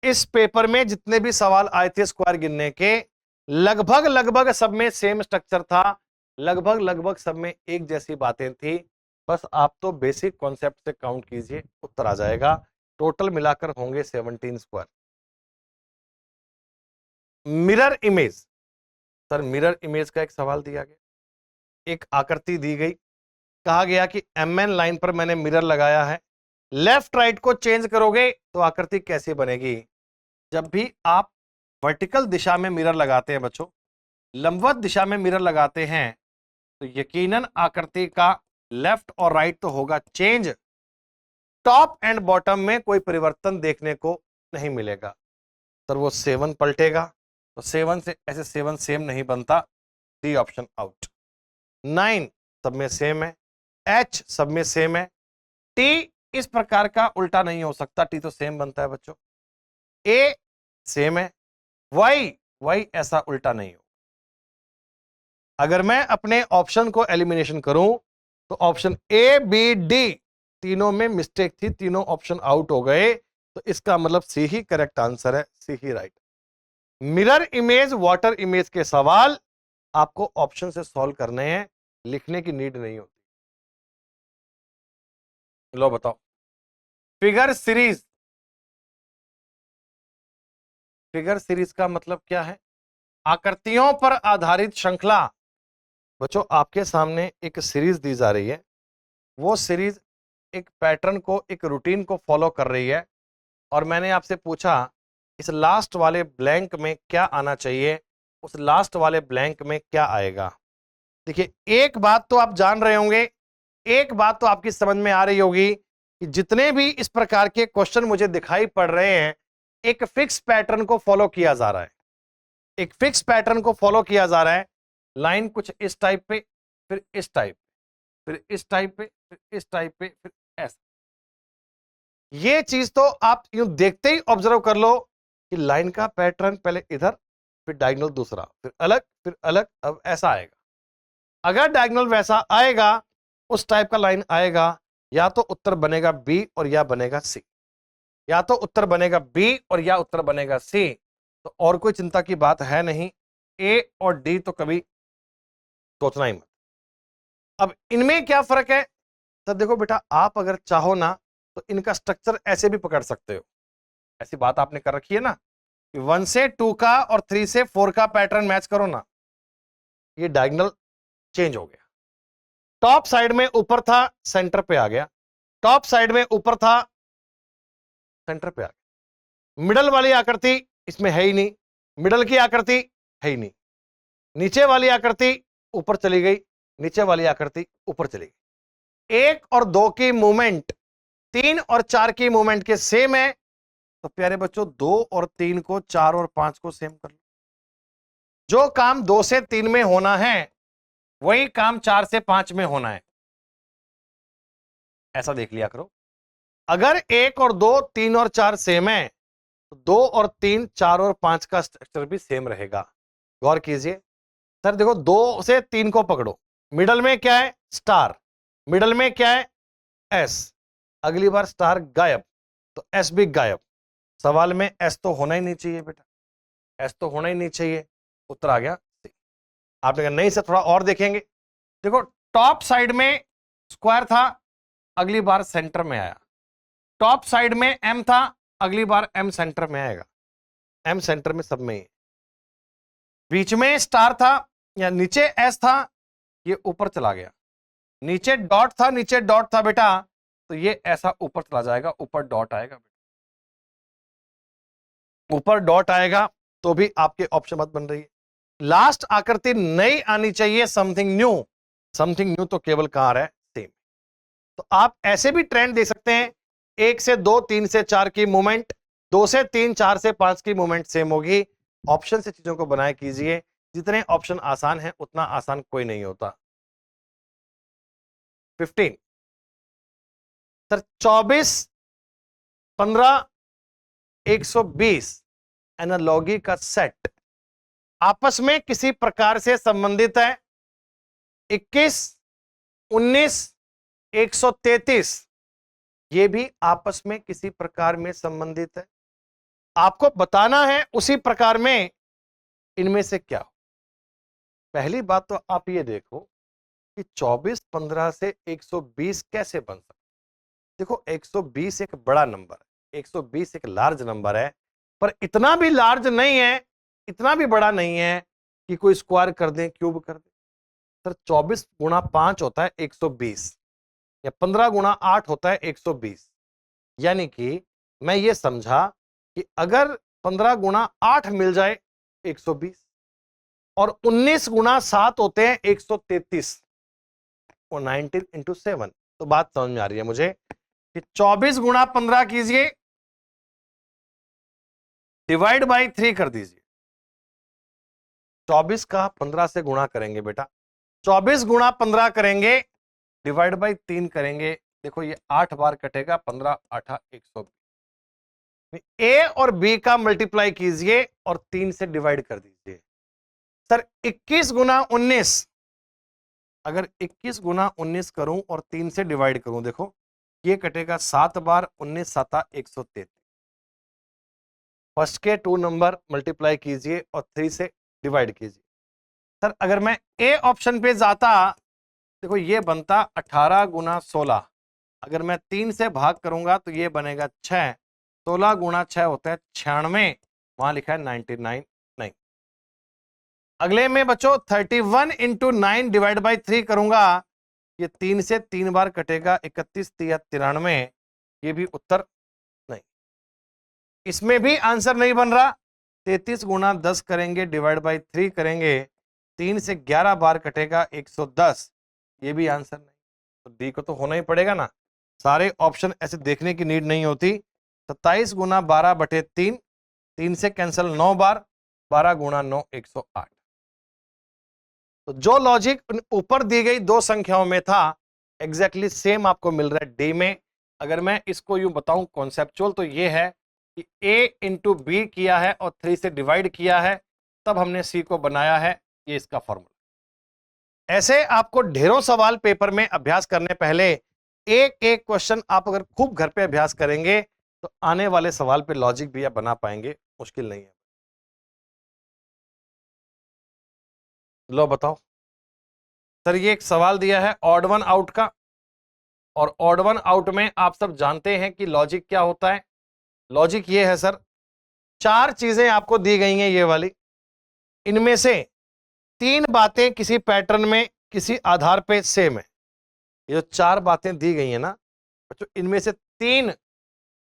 इस पेपर में जितने भी सवाल आए थे स्क्वायर गिनने के, लगभग लगभग सब में सेम स्ट्रक्चर था, लगभग लगभग सब में एक जैसी बातें थी। बस आप तो बेसिक कॉन्सेप्ट से काउंट कीजिए, उत्तर आ जाएगा। टोटल मिलाकर होंगे 17 square. Mirror image, sir mirror image का एक सवाल दिया गया, एक आकृति दी गई, कहा गया कि MN लाइन पर मैंने मिरर लगाया है, लेफ्ट राइट को चेंज करोगे तो आकृति कैसी बनेगी। जब भी आप वर्टिकल दिशा में मिरर लगाते हैं बच्चों, लंबवत दिशा में मिरर लगाते हैं, तो यकीनन आकृति का लेफ्ट और राइट तो होगा चेंज, टॉप एंड बॉटम में कोई परिवर्तन देखने को नहीं मिलेगा। सर वो 7 पलटेगा, तो 7 से ऐसे 7 सेम नहीं बनता, डी ऑप्शन आउट। 9 सब में सेम है, H सब में सेम है, T इस प्रकार का उल्टा नहीं हो सकता, T तो सेम बनता है बच्चों, A सेम है, Y ऐसा उल्टा नहीं हो। अगर मैं अपने ऑप्शन को एलिमिनेशन करूं तो ऑप्शन A B D तीनों में मिस्टेक थी, तीनों ऑप्शन आउट हो गए, तो इसका मतलब सी ही करेक्ट आंसर है, सी ही right. Mirror image water image के सवाल आपको ऑप्शन से सॉल्व करने हैं, लिखने की नीड नहीं होती। लो बताओ, फिगर सीरीज, फिगर सीरीज का मतलब क्या है? आकृतियों पर आधारित श्रृंखला। बच्चों आपके सामने एक सीरीज दी जा रही है, वो सीरीज एक पैटर्न को, एक रूटीन को फॉलो कर रही है, और मैंने आपसे पूछा इस लास्ट वाले ब्लैंक में क्या आना चाहिए, उस लास्ट वाले ब्लैंक में क्या आएगा। देखिए एक बात तो आप जान रहे होंगे, एक बात तो आपकी समझ में आ रही होगी कि जितने भी इस प्रकार के क्वेश्चन मुझे दिखाई पड़ रहे हैं, एक फिक्स पैटर्न को फॉलो किया जा रहा है, एक फिक्स पैटर्न को फॉलो किया जा रहा है। लाइन कुछ इस टाइप पे, फिर इस टाइप, फिर इस टाइप पे, फिर इस टाइप पे, फिर ऐसा। ये चीज तो आप यूं देखते ही ऑब्जर्व कर लो कि लाइन का पैटर्न पहले इधर, फिर डायगोनल दूसरा, फिर अलग, फिर अलग, अब ऐसा आएगा। अगर डायगोनल वैसा आएगा, उस टाइप का लाइन आएगा, या तो उत्तर बनेगा बी और या बनेगा सी, या तो उत्तर बनेगा बी और या उत्तर बनेगा सी, तो और कोई चिंता की बात है नहीं। ए और डी तो कभी सोचना ही मत। अब इनमें क्या फर्क है? तो देखो बेटा, आप अगर चाहो ना तो इनका स्ट्रक्चर ऐसे भी पकड़ सकते हो, ऐसी बात आपने कर रखी है ना कि 1 से 2 का और 3 से 4 का पैटर्न मैच करो ना, ये डायगोनल चेंज हो गया। टॉप साइड में ऊपर था, सेंटर पे आ गया, टॉप साइड में ऊपर था, सेंटर पे आ गया। मिडल वाली आकृति इसमें है ही नहीं, मिडल की आकृति है ही नहीं, नीचे वाली आकृति ऊपर चली गई, नीचे वाली आकृति ऊपर चली गई। 1 और 2 की मूवमेंट 3 और 4 की मूवमेंट के सेम है, तो प्यारे बच्चों 2 और 3 को, 4 और 5 को सेम कर लो। जो काम 2 से 3 में होना है वही काम 4 से 5 में होना है, ऐसा देख लिया करो। अगर 1 और 2, 3 और 4 सेम है, तो 2 और 3, 4 और 5 का स्ट्रक्चर भी सेम रहेगा। गौर कीजिए सर, देखो 2 से 3 को पकड़ो, मिडल में क्या है? स्टार, मिडल में क्या है? एस, अगली बार स्टार गायब, तो एस भी गायब। सवाल में एस तो होना ही नहीं चाहिए बेटा, एस तो होना ही नहीं चाहिए, उत्तर आ गया सी। आपने कहा नहीं सर थोड़ा और देखेंगे। देखो टॉप साइड में स्क्वायर था, अगली बार सेंटर में आया, टॉप साइड में एम था, अगली बार एम सेंटर में आएगा, एम सेंटर में सब में ही। बीच में स्टार था या नीचे एस था, ये ऊपर चला गया, नीचे डॉट था, नीचे डॉट था बेटा, तो ये ऐसा ऊपर चला जाएगा, ऊपर डॉट आएगा, ऊपर डॉट आएगा, तो भी आपके ऑप्शन मत बन रही है। लास्ट आकृति नई आनी चाहिए, समथिंग न्यू, समथिंग न्यू तो केवल कहां है? सेम। तो आप ऐसे भी ट्रेंड दे सकते हैं, 1 से 2, 3 से 4 की मूवमेंट, 2 से 3, 4 से 5 की मूवमेंट सेम होगी। ऑप्शन से चीजों को बनाए कीजिए, जितने ऑप्शन आसान है उतना आसान कोई नहीं होता। 15 सर 24, 15, 120 एनालॉगी का सेट आपस में किसी प्रकार से संबंधित है। 21, 19, 133 ये भी आपस में किसी प्रकार में संबंधित है। आपको बताना है उसी प्रकार में इनमें से क्या हो। पहली बात तो आप ये देखो कि 24, 15 से 120 कैसे बन सकता। देखो 120 एक बड़ा नंबर है, 120 एक लार्ज नंबर है, पर इतना भी लार्ज नहीं है, इतना भी बड़ा नहीं है कि कोई स्क्वायर कर दें, क्यूब कर दें। सर 24 गुणा 5 होता है 120, या 15 गुणा 8 होता है 120। यानी कि मैं ये समझा कि अगर 15 गुणा 8 मिल जाए 120, और 19 गुणा 7 होते हैं 133, और 19 इंटू 7, तो बात समझ में आ रही है मुझे कि 24 गुणा 15 कीजिए, डिवाइड बाई 3 कर दीजिए। 24 का 15 से गुणा करेंगे बेटा, 24 गुणा 15 करेंगे, डिवाइड बाई 3 करेंगे। देखो ये 8 बार कटेगा, 15 8 120। ए और बी का मल्टीप्लाई कीजिए और 3 से डिवाइड कर दीजिए। सर 21 गुना 19, अगर 21 गुना 19 करूं और 3 से डिवाइड करूं, देखो ये कटेगा 7 बार, 19 7 133। फर्स्ट के 2 नंबर मल्टीप्लाई कीजिए और 3 से डिवाइड कीजिए। सर अगर मैं ए ऑप्शन पे जाता, देखो ये बनता 18 गुना 16, अगर मैं 3 से भाग करूंगा तो ये बनेगा 6, 16 गुना 6 होता है 96, वहां लिखा है 99 नहीं। अगले में बच्चों 31 इंटू 9 डिवाइड बाई 3 करूंगा, ये 3 से 3 बार कटेगा, 31 3 93, ये भी उत्तर नहीं। इसमें भी आंसर नहीं बन रहा। 33 गुना 10 करेंगे, डिवाइड बाई 3 करेंगे, 3 से 11 बार कटेगा 110, ये भी आंसर नहीं। तो डी को तो होना ही पड़ेगा ना। सारे ऑप्शन ऐसे देखने की नीड नहीं होती। 27 गुना 12 बटे 3, 3 से कैंसिल 9 बार, 12 गुना 9 108। तो जो लॉजिक ऊपर दी गई दो संख्याओं में था, एग्जैक्टली सेम आपको मिल रहा है डी में। अगर मैं इसको यूं बताऊं कॉन्सेप्चुअल, तो ये है कि a इंटू बी किया है और 3 से डिवाइड किया है, तब हमने c को बनाया है। ये इसका फॉर्मूला। ऐसे आपको ढेरों सवाल पेपर में अभ्यास करने पहले एक एक क्वेश्चन आप अगर खूब घर पे अभ्यास करेंगे तो आने वाले सवाल पे लॉजिक भी आप बना पाएंगे, मुश्किल नहीं है। लो बताओ सर, ये एक सवाल दिया है ऑड वन आउट का, और ऑड वन आउट में आप सब जानते हैं कि लॉजिक क्या होता है। लॉजिक ये है सर, 4 चीजें आपको दी गई हैं ये वाली, इनमें से 3 बातें किसी पैटर्न में किसी आधार पे सेम है। ये जो 4 बातें दी गई हैं ना बच्चों, इनमें से 3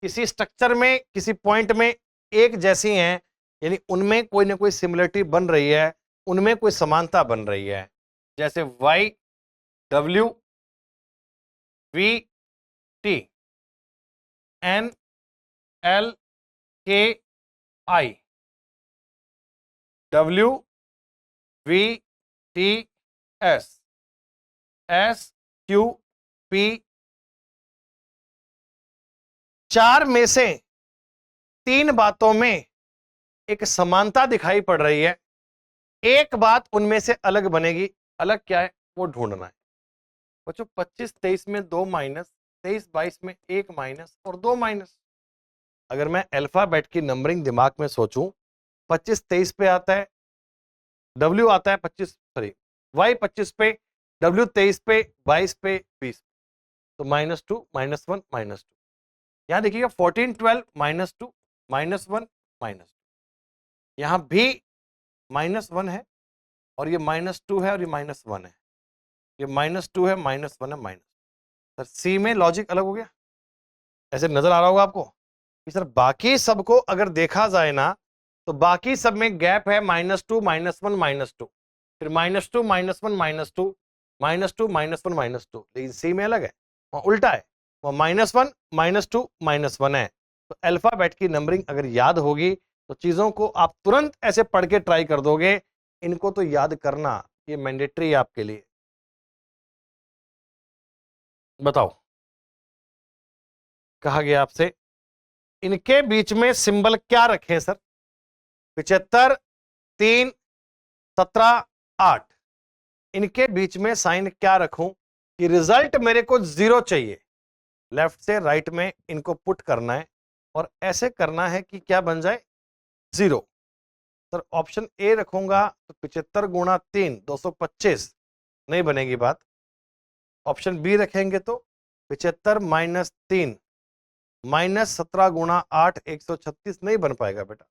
किसी स्ट्रक्चर में किसी पॉइंट में एक जैसी हैं, यानी उनमें कोई ना कोई सिमिलरिटी बन रही है, उनमें कोई समानता बन रही है। जैसे y w v t n l k i, w v t s s q p। 4 में से 3 बातों में एक समानता दिखाई पड़ रही है, एक बात उनमें से अलग बनेगी। अलग क्या है वो ढूंढना है बच्चों। 25 23 में 2 माइनस, 23 22 में 1 माइनस और 2 माइनस। अगर मैं अल्फाबेट की नंबरिंग दिमाग में सोचूं, 25 23 पे आता है, W आता है 25 सॉरी Y 25 पे, W 23 पे, 22 पे, 20, तो -2 -1 -2। यहां देखिएगा 14 12 -2 -1 -2, यहां भी -1 है और ये -2 है और ये -1 है, ये -2 है -1 है माइनस। सर सी में लॉजिक अलग हो गया। ऐसे नजर आ रहा होगा आपको कि सर बाकी सबको अगर देखा जाए ना, तो बाकी सब में गैप है -2 -1 -2, फिर -2 -1 -2 -2 -1 -2, लेकिन सी में अलग है, वहां उल्टा है, और -1 -2 -1 है। तो अल्फाबेट की नंबरिंग अगर याद होगी तो चीजों को आप तुरंत ऐसे पढ़ के ट्राई कर दोगे। इनको तो याद करना ये मैंडेटरी है आपके लिए। बताओ, कहा गया आपसे इनके बीच में सिंबल क्या रखें सर? 75, 3, 17, 8, इनके बीच में साइन क्या रखूं कि रिजल्ट मेरे को 0 चाहिए? लेफ्ट से राइट में इनको पुट करना है और ऐसे करना है कि क्या बन जाए? 0। सर ऑप्शन ए रखूंगा तो 75 गुणा 3 225 नहीं बनेगी बात। ऑप्शन बी रखेंगे तो 75 माइनस 3 -17 गुणा 8 136 नहीं बन पाएगा बेटा।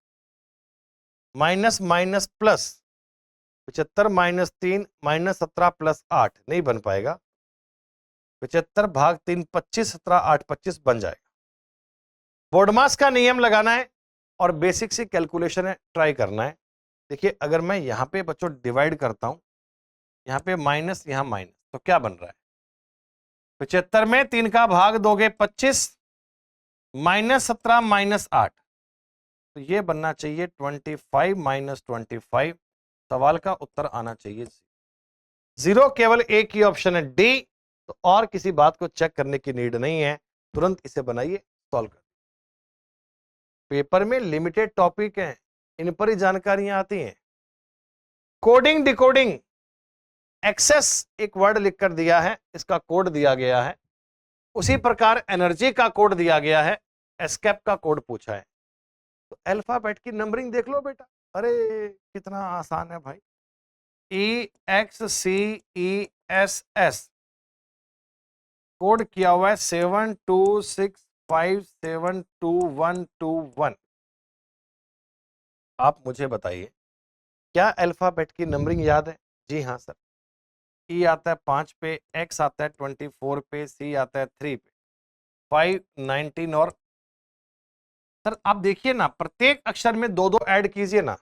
Minus minus plus 75 minus 3 -17 plus 8 नहीं बन पाएगा। 75 भाग 3 25, 17 8 25 बन जाएगा। बोर्डमास का नियम लगाना है और बेसिक सी कैलकुलेशन है, ट्राई करना है। देखिए अगर मैं यहां पे बच्चों डिवाइड करता हूं, यहां पे माइनस यहां माइनस, तो क्या बन रहा है? 75 में 3 का भाग दोगे 25, -17 -8, तो ये बनना चाहिए 25 -25। सवाल का उत्तर आना चाहिए 0। केवल एक ही ऑप्शन है डी। तो और किसी बात को चेक करने की नीड नहीं है, तुरंत इसे बनाइए, सॉल्व कर। पेपर में लिमिटेड टॉपिक हैं, इन पर ही जानकारियां आती हैं। कोडिंग डिकोडिंग, एक्सेस एक वर्ड लिखकर दिया है, इसका कोड दिया गया है। उसी प्रकार एनर्जी का कोड दिया गया है, एस्केप का कोड पूछा है। तो अल्फाबेट की नंबरिंग देख लो बेटा। अरे कितना आसान है भाई। EXCESS कोड किया हुआ है 7265722121। आप मुझे बताइए क्या अल्फाबेट की नंबरिंग याद है? जी हाँ सर। E आता है 5 पे, X आता है 24 पे, C आता है 3 पे, 5 19 और सर आप देखिए ना, प्रत्येक अक्षर में दो दो ऐड कीजिए ना।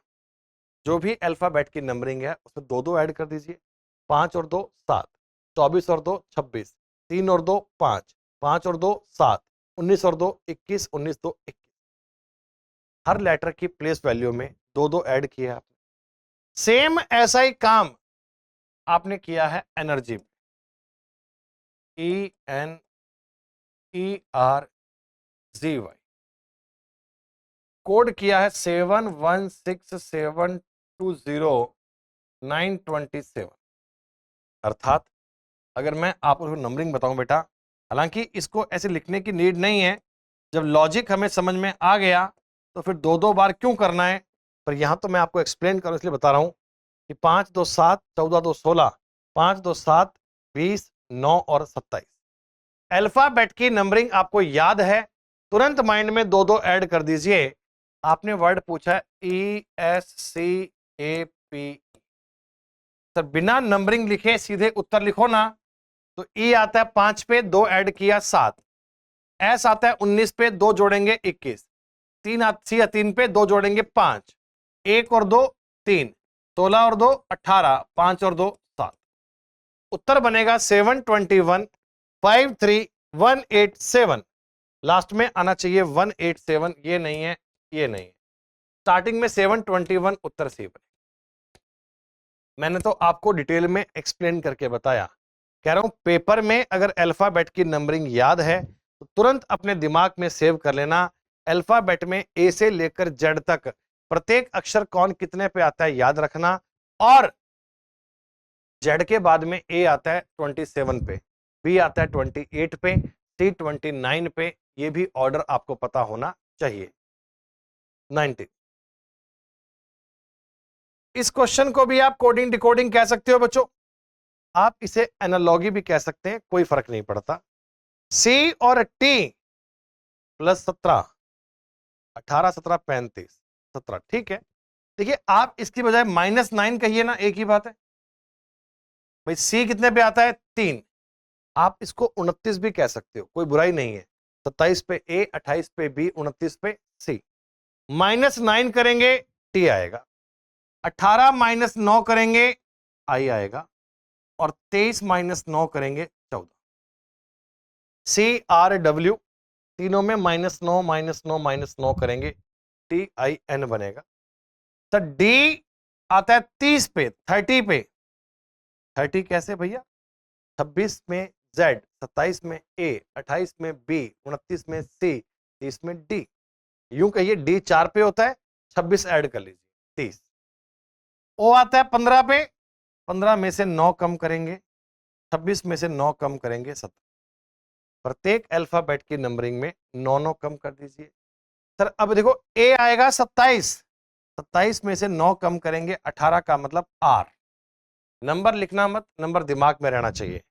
जो भी अल्फाबेट की नंबरिंग है उसमें दो दो ऐड कर दीजिए। 5 और 2 7, 24 और 2 26, 3 और 2 5, 5 और 2 7, 19 और 2 21, 19 2 21। हर लेटर की प्लेस वैल्यू में दो दो ऐड किए आपने। सेम ऐसा ही काम आपने किया है एनर्जी में। ENERGY कोड किया है 716720 अर्थात अगर मैं आपको नंबरिंग बताऊं बेटा, हालांकि इसको ऐसे लिखने की नीड नहीं है, जब लॉजिक हमें समझ में आ गया तो फिर दो दो बार क्यों करना है, पर यहां तो मैं आपको एक्सप्लेन करूं इसलिए बता रहा हूं कि 5 2 7 14 2 16, 5 2 7 20 9 और 27। अल्फाबेट की नंबरिंग आपको याद है, तुरंत माइंड में दो दो ऐड कर दीजिए। आपने वर्ड पूछा ESCAP, सर बिना नंबरिंग लिखे सीधे उत्तर लिखो ना। तो E आता है 5 पे, 2 ऐड किया 7, S आता है 19 पे, 2 जोड़ेंगे 21, 3 पे 2 जोड़ेंगे 5, 1 और 2 3, 16 और 2 18, 5 और 2 7। उत्तर बनेगा 72153 187। लास्ट में आना चाहिए 187, ये नहीं है, ये नहीं है। स्टार्टिंग में 721 उत्तर सी बने। मैंने तो आपको डिटेल में एक्सप्लेन करके बताया। कह रहा हूं पेपर में अगर अल्फाबेट की नंबरिंग याद है तो तुरंत अपने दिमाग में सेव कर लेना। अल्फाबेट में ए से लेकर जेड तक प्रत्येक अक्षर कौन कितने पे आता है याद रखना। और जेड के बाद में ए आता है 27 पे, बी आता है 28 पे, सी 29 पे। ये भी ऑर्डर आपको पता होना चाहिए। 19। इस क्वेश्चन को भी आप कोडिंग डिकोडिंग कह सकते हो बच्चों, आप इसे एनालॉगी भी कह सकते हैं, कोई फर्क नहीं पड़ता। सी और टी प्लस 17, 18 17 35 17, ठीक है। देखिए आप इसकी बजाय -9 कहिए ना, एक ही बात है भाई। सी कितने पे आता है? 3। आप इसको 29 भी कह सकते हो, कोई बुराई नहीं है। 27 पे ए, 28 पे बी, 29 पे सी। -9 करेंगे टी आएगा, 18 -9 करेंगे आई आएगा, और 23 -9 करेंगे 14। CRW, तीनों में -9 -9 -9 करेंगे, TIN बनेगा। तो D आता है 30 पे, 30 पे, 30 कैसे भैया? 26 में Z, 27 में A, 28 में B, 29 में C, 30 में D। यूं कहिए D 4 पे होता है, 26 ऐड कर लीजिए, 30। O आता है 15 पे, 15 में से 9 कम करेंगे, 26 में से 9 कम करेंगे, 17। प्रत्येक अल्फाबेट की नंबरिंग में 9 कम कर दीजिए सर। अब देखो A आएगा 27, 27 में से 9 कम करेंगे 18 का मतलब R। नंबर लिखना मत, नंबर दिमाग में रहना चाहिए।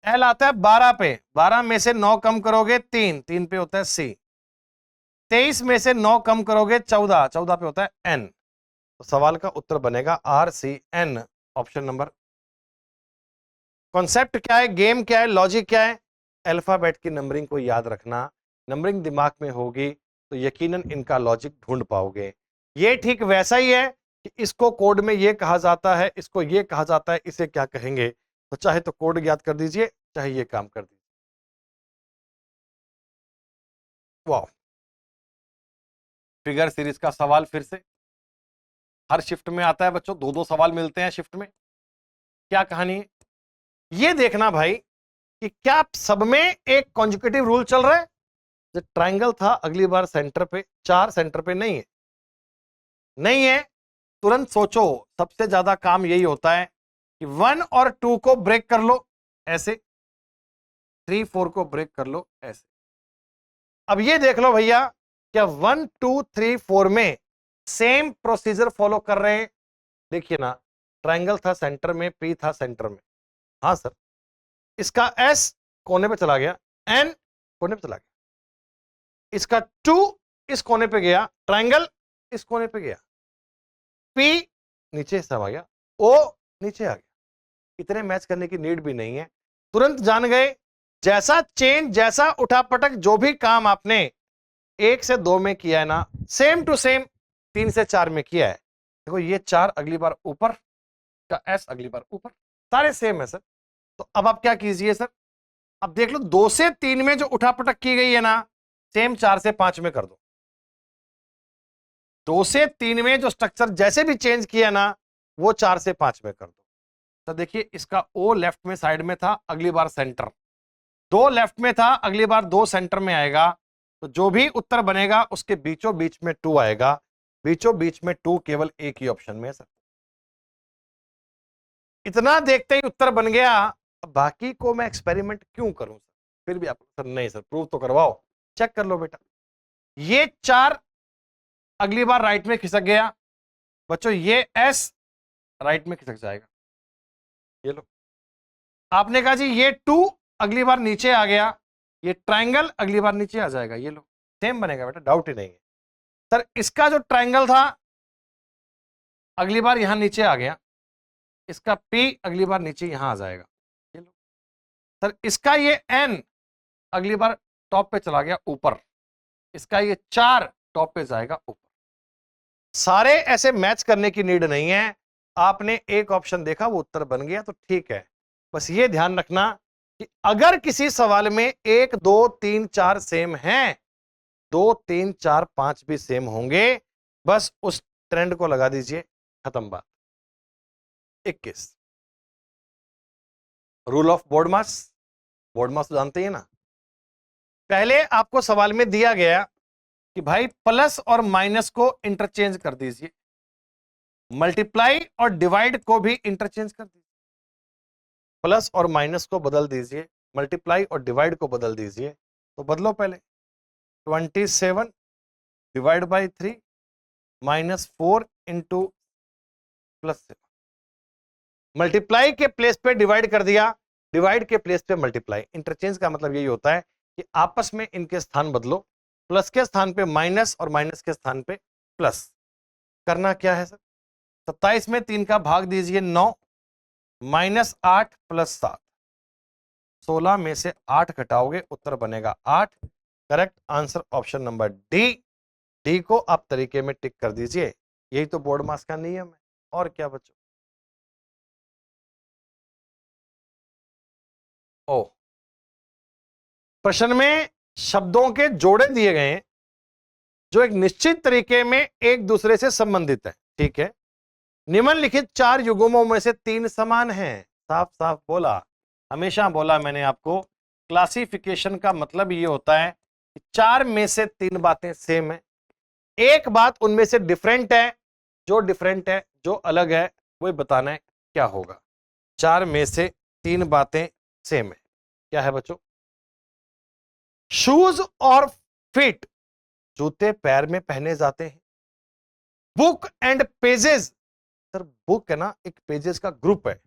L आता है 12 पे, 12 में से 9 कम करोगे 3, 3 पे होता है C। 23 में से 9 कम करोगे 14, 14 पे होता है N। तो सवाल का उत्तर बनेगा RCN, ऑप्शन नंबर। कॉन्सेप्ट क्या है, गेम क्या है, लॉजिक क्या है? अल्फाबेट की नंबरिंग को याद रखना, नंबरिंग दिमाग में होगी तो यकीनन इनका लॉजिक ढूंढ पाओगे। ये ठीक वैसा ही है कि इसको कोड में ये कहा जाता है, इसको ये कहा जाता है, इसे क्या कहेंगे। तो चाहे तो कोड याद कर दीजिए, चाहे ये काम कर दीजिए। वाह, फिगर सीरीज का सवाल फिर से हर शिफ्ट में आता है बच्चों, दो दो सवाल मिलते हैं शिफ्ट में। क्या कहानी है ये देखना भाई कि क्या सब में एक कॉन्जुगेटिव रूल चल रहा है। जो ट्रायंगल था अगली बार सेंटर पे, 4 सेंटर पे नहीं है, नहीं है, तुरंत सोचो। सबसे ज्यादा काम यही होता है कि 1 और 2 को ब्रेक कर लो ऐसे, 3 4 को ब्रेक कर लो ऐसे। अब ये देख लो भैया, क्या 1 2 3 4 में सेम प्रोसीजर फॉलो कर रहे हैं? देखिए ना, ट्रायंगल था सेंटर में, पी था सेंटर में, हाँ सर। इसका एस कोने पे चला गया, एन कोने पे चला गया, इसका 2 इस कोने पे गया, ट्रायंगल इस कोने पे गया, पी नीचे सब आ गया, ओ नीचे आ गया। इतने मैच करने की नीड भी नहीं है, तुरंत जान गए। जैसा चेंज, जैसा उठापटक, जो भी काम आपने 1 से 2 में किया है ना, सेम टू सेम 3 से 4 में किया है। देखो ये 4 अगली बार ऊपर का, एस अगली बार ऊपर, सारे सेम है सर। तो अब आप क्या कीजिए सर, अब देख लो 2 से 3 में जो उठापटक की गई है ना, सेम 4 से 5 में कर दो। 2 से 3 में जो स्ट्रक्चर जैसे भी चेंज किया ना, वो 4 से 5 में कर दो। तो देखिए इसका ओ लेफ्ट में साइड में था, अगली बार सेंटर, 2 लेफ्ट में था, अगली बार 2 सेंटर में आएगा। तो जो भी उत्तर बनेगा उसके बीचों बीच में 2 आएगा, बीचों बीच में 2 केवल एक ही ऑप्शन में है सर। इतना देखते ही उत्तर बन गया, अब बाकी को मैं एक्सपेरिमेंट क्यों करूं सर? फिर भी आप सर नहीं सर प्रूव तो करवाओ, चेक कर लो बेटा। ये 4 अगली बार राइट में खिसक गया बच्चों, ये एस राइट में खिसक जाएगा, ये लो। आपने कहा जी ये 2 अगली बार नीचे आ गया, ये ट्रायंगल अगली बार नीचे आ जाएगा, ये लो, सेम बनेगा बेटा, डाउट ही नहीं है सर। इसका जो ट्रायंगल था अगली बार यहां नीचे आ गया, इसका P अगली बार नीचे यहां आ जाएगा, ये लो सर। इसका ये N अगली बार टॉप पे चला गया ऊपर, इसका ये 4 टॉप पे जाएगा ऊपर। सारे ऐसे मैच करने की नीड नहीं है, आपने एक ऑप्शन देखा वो उत्तर बन गया तो ठीक है। बस ये ध्यान रखना कि अगर किसी सवाल में 1 2 3 4 सेम हैं, 2 3 4 5 भी सेम होंगे, बस उस ट्रेंड को लगा दीजिए, खत्म बात। 21 rule of board mass, board mass तो जानते ही ना। पहले आपको सवाल में दिया गया कि भाई प्लस और माइनस को इंटरचेंज कर दीजिए, मल्टीप्लाई और डिवाइड को भी इंटरचेंज कर दीजिए। प्लस और माइनस को बदल दीजिए, मल्टीप्लाई और डिवाइड को बदल दीजिए। तो बदलो पहले, 27 डिवाइड बाई 3 -4 इंटू +7। मल्टीप्लाई के प्लेस पे डिवाइड कर दिया, डिवाइड के प्लेस पे मल्टीप्लाई। इंटरचेंज का मतलब यही होता है कि आपस में इनके स्थान बदलो, प्लस के स्थान पे माइनस और माइनस के स्थान पे प्लस। करना क्या है सर, 27 में 3 का भाग दीजिए 9, -8 + 7, 16 में से 8 घटाओगे उत्तर बनेगा 8। Correct answer option number D. D को आप तरीके में टिक कर दीजिए, यही तो बोर्ड मास का नियम है, और क्या बच्चों। ओ प्रश्न में शब्दों के जोड़े दिए गए हैं जो एक निश्चित तरीके में एक दूसरे से संबंधित है, ठीक है। निम्नलिखित 4 युग्मों में से 3 समान हैं। साफ साफ बोला, हमेशा बोला मैंने आपको, क्लासिफिकेशन का मतलब ये होता है कि 4 में से 3 बातें सेम है, एक बात उनमें से डिफरेंट है, जो डिफरेंट है, जो अलग है, वो बताना है क्या होगा। 4 में से 3 बातें सेम है, क्या है बच्चों? शूज और फीट, जूते पैर में पहने जाते हैं। Book and pages, sir book है ना, एक पेजेस का ग्रुप है,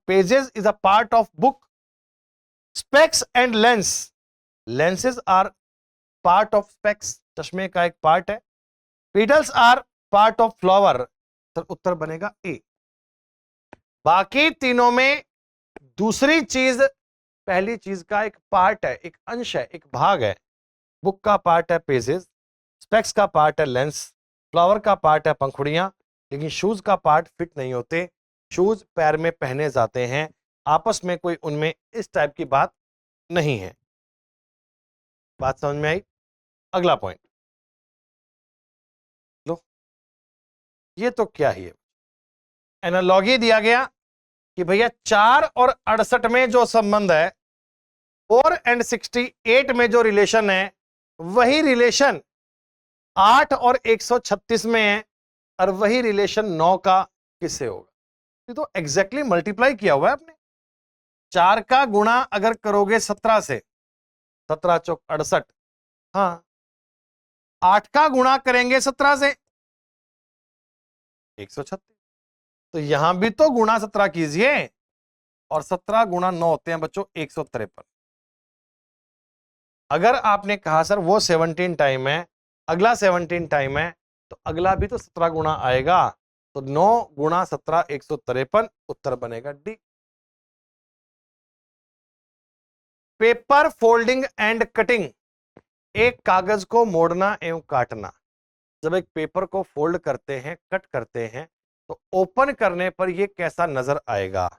pages is a part of book. Specs and lens, lenses are part of specs, चश्मे का एक पार्ट है। Petals are part of flower, sir उत्तर बनेगा ए। बाकी तीनों में दूसरी चीज पहली चीज का एक पार्ट है, एक अंश है, एक भाग है। बुक का पार्ट है पेजेस, स्पेक्स का पार्ट है लेंस, फ्लावर का पार्ट है पंखुड़ियां, लेकिन शूज का पार्ट फिट नहीं होते। शूज पैर में पहने जाते हैं, आपस में कोई उनमें इस टाइप की बात नहीं है। बात समझ में आई? अगला पॉइंट लो, ये तो क्या ही है, एनालॉजी दिया गया कि भैया 4 और 68 में जो संबंध है, 4 एंड 68 में जो रिलेशन है, वही रिलेशन 8 और 136 में है, और वही रिलेशन 9 का किससे होगा? ये तो एग्जैक्टली मल्टीप्लाई किया हुआ है आपने। 4 का गुणा अगर करोगे 17 से, 17 चौक 68, हाँ 8 का गुणा करेंगे 17 से 136, तो यहां भी तो गुणा 17 कीजिए, और 17 गुणा 9 होते हैं बच्चों 153। अगर आपने कहा सर वो 17 टाइम है, अगला 17 टाइम है, तो अगला भी तो 17 गुणा आएगा, तो 9 गुणा 17 153, उत्तर बनेगा D. Paper folding and cutting, एक कागज को मोड़ना एवं काटना। जब एक पेपर को फोल्ड करते हैं, कट करते हैं, तो ओपन करने पर यह कैसा नजर आएगा?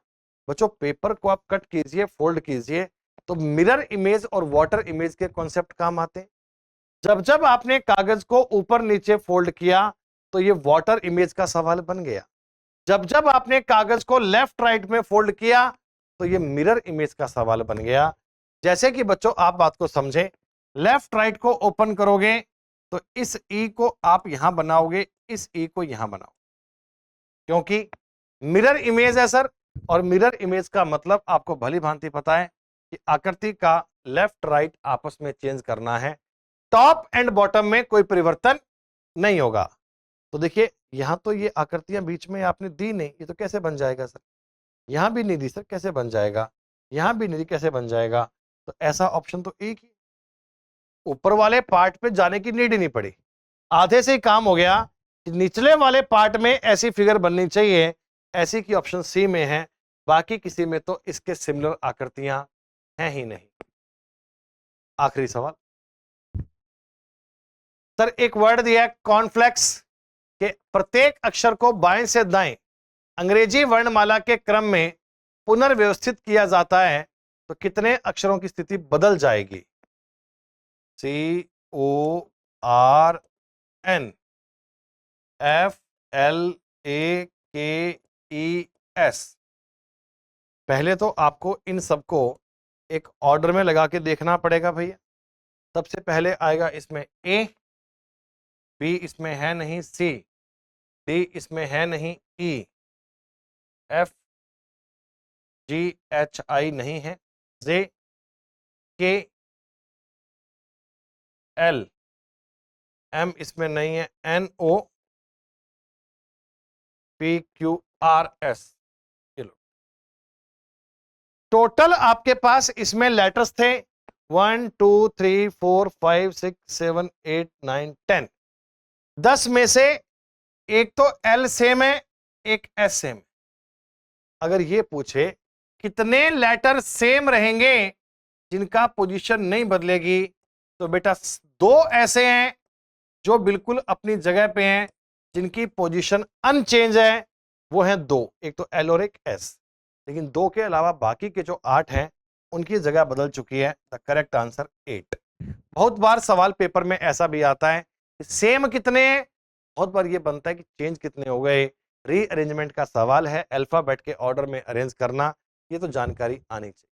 बच्चों पेपर को आप कट कीजिए, फोल्ड कीजिए, तो मिरर इमेज और वाटर इमेज के कॉन्सेप्ट काम आते हैं। जब जब आपने कागज को ऊपर नीचे फोल्ड किया, तो ये वाटर इमेज का सवाल बन गया। जब जब आपने कागज को लेफ्ट राइट में फोल्ड किया, तो ये मिरर इमेज का सवाल बन गया। जैसे कि बच्चों आप बात को समझें, लेफ्ट राइट को ओपन करोगे तो इस ई को आप यहां बनाओगे, इस ई को यहां बनाओ, क्योंकि मिरर इमेज है सर, और मिरर इमेज का मतलब आपको भली भांति पता है कि आकृति का लेफ्ट राइट आपस में चेंज करना है, टॉप एंड बॉटम में कोई परिवर्तन नहीं होगा। तो देखिए यहां तो ये आकृतियां बीच में आपने दी नहीं, ये तो कैसे बन जाएगा सर? यहां भी नहीं दी सर, कैसे बन जाएगा? यहां भी नहीं दी, कैसे बन जाएगा? तो ऐसा ऑप्शन तो एक ही, ऊपर वाले पार्ट पे जाने की नीड ही नहीं पड़ी, आधे से ही काम हो गया। निचले वाले पार्ट में ऐसी फिगर बननी चाहिए, ऐसी की ऑप्शन सी में है, बाकी किसी में तो इसके सिमिलर आकृतियां हैं ही नहीं। आखिरी सवाल सर, एक वर्ड दिया है कॉर्नफ्लेक्स के प्रत्येक अक्षर को बाएं से दाएं अंग्रेजी वर्णमाला के क्रम में पुनर्व्यवस्थित किया जाता है, तो कितने अक्षरों की स्थिति बदल जाएगी? CORNFLEX, पहले तो आपको इन सबको एक ऑर्डर में लगा के देखना पड़ेगा भैया। सबसे पहले आएगा इसमें A, B इसमें है नहीं, C, D इसमें है नहीं, E, F G H I नहीं है, J K L M इसमें नहीं है, N O P Q R S। Total आपके पास इसमें लेटर्स थे 1 2 3 4 5 6 7 8 9 10। 10 में से एक तो L सेम है, एक S सेम है। अगर ये पूछे कितने लेटर सेम रहेंगे जिनका पोजीशन नहीं बदलेगी, तो बेटा 2 ऐसे हैं जो बिल्कुल अपनी जगह पे हैं, जिनकी पोजीशन अनचेंज है, वो हैं 2, एक तो L और एक S। लेकिन 2 के अलावा बाकी के जो 8 हैं उनकी जगह बदल चुकी है। The correct answer 8। बहुत बार सवाल पेपर में ऐसा भी आता है कि सेम कितने, बहुत बार ये बनता है कि चेंज कितने हो गए। रीअरेंजमेंट का सवाल है, अल्फाबेट के ऑर्डर में अरेंज करना, ये तो जानकारी आनी चाहिए।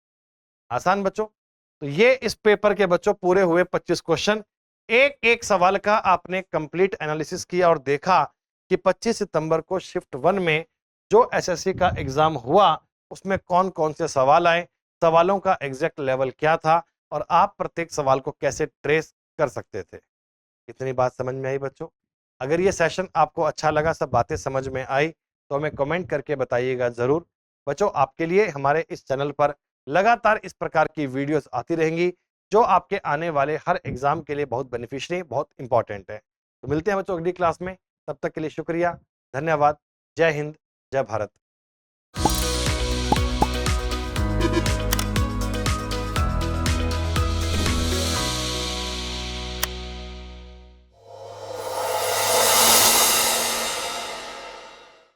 आसान बच्चों। तो ये इस पेपर के बच्चों पूरे हुए 25 क्वेश्चन। एक एक सवाल का आपने कंप्लीट एनालिसिस किया और देखा कि 25 सितंबर को शिफ्ट 1 में जो एसएससी का एग्जाम हुआ उसमें कौन कौन से सवाल आए, सवालों का एग्जैक्ट लेवल क्या था और आप प्रत्येक सवाल को कैसे ट्रेस कर सकते थे। इतनी बात समझ में आई बच्चों? अगर ये सेशन आपको अच्छा लगा, सब बातें समझ में आई, तो हमें कमेंट करके बताइएगा जरूर। बच्चों, आपके लिए हमारे इस चैनल पर लगातार इस प्रकार की वीडियोस आती रहेंगी जो आपके आने वाले हर एग्जाम के लिए बहुत बेनिफिशियरी, बहुत इंपॉर्टेंट है। तो मिलते हैं बच्चों अगली क्लास में, तब तक के लिए शुक्रिया, धन्यवाद। जय हिंद, जय भारत।